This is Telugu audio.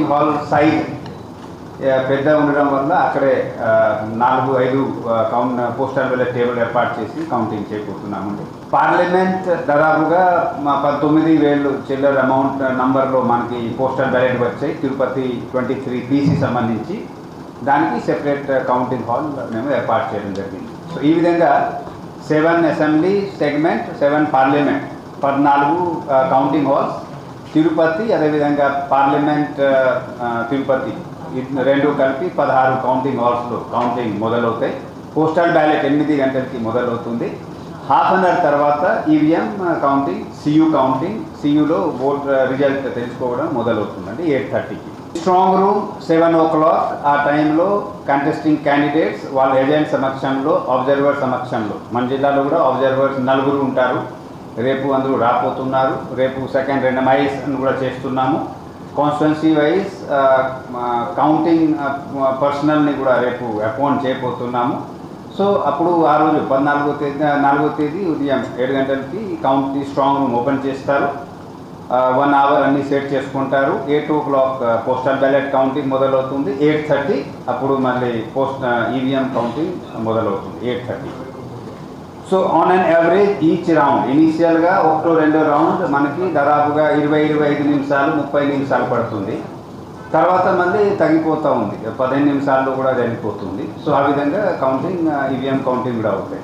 కౌంటింగ్ హాల్ సైజ్ పెద్ద ఉండడం వల్ల అక్కడే 4-5 పోస్టల్ బ్యాలెట్ టేబుల్ ఏర్పాటు చేసి కౌంటింగ్ చేయబోతున్నామండి. పార్లమెంట్ దాదాపుగా 19,000 చిల్లర అమౌంట్ నంబర్లో మనకి పోస్టల్ బ్యాలెట్ వచ్చాయి. తిరుపతి 23 PC సంబంధించి దానికి సెపరేట్ కౌంటింగ్ హాల్ మేము ఏర్పాటు చేయడం జరిగింది. సో ఈ విధంగా 7 assembly segment, 7 parliament, 14 counting halls Tirupati, అదేవిధంగా పార్లమెంట్ తిరుపతి రెండు కలిపి 16 కౌంటింగ్ హాల్స్లో కౌంటింగ్ మొదలవుతాయి. పోస్టల్ బ్యాలెట్ 8 గంటలకి మొదలవుతుంది. హాఫ్ అన్ అవర్ తర్వాత ఈవీఎం కౌంటింగ్, సియులో ఓట్ రిజల్ట్ తెలుసుకోవడం మొదలవుతుందండి 8:30కి. స్ట్రాంగ్ రూమ్ 7 o'clock ఆ టైంలో కంటెస్టింగ్ క్యాండిడేట్స్ వాళ్ళ ఏజెంట్ సమక్షంలో, అబ్జర్వర్ సమక్షంలో, మన జిల్లాలో కూడా అబ్జర్వర్స్ 4 ఉంటారు. రేపు అందరూ రాపోతున్నారు. రేపు సెకండ్ రెండమైజ్ అని కూడా చేస్తున్నాము. కాన్స్టిట్యున్సీ వైజ్ కౌంటింగ్ పర్సనల్ని కూడా రేపు అపాయింట్ చేయబోతున్నాము. సో అప్పుడు ఆ రోజు 4వ తేదీ ఉదయం 7 గంటలకి స్ట్రాంగ్ రూమ్ ఓపెన్ చేస్తారు. 1 hour అన్నీ సెట్ చేసుకుంటారు. 8 o'clock పోస్టల్ బ్యాలెట్ కౌంటింగ్ మొదలవుతుంది. 8:30 అప్పుడు మళ్ళీ ఈవీఎం కౌంటింగ్ మొదలవుతుంది 8:30. So on an average each round ఇనీషియల్గా 1-2 రౌండ్ మనకి దాదాపుగా 20-25 నిమిషాలు 30 నిమిషాలు పడుతుంది. తర్వాత మళ్ళీ తగ్గిపోతూ ఉంది, 15 నిమిషాల్లో కూడా జరిగిపోతుంది. సో ఆ విధంగా ఈవీఎం కౌంటింగ్ కూడా అవుతాయి.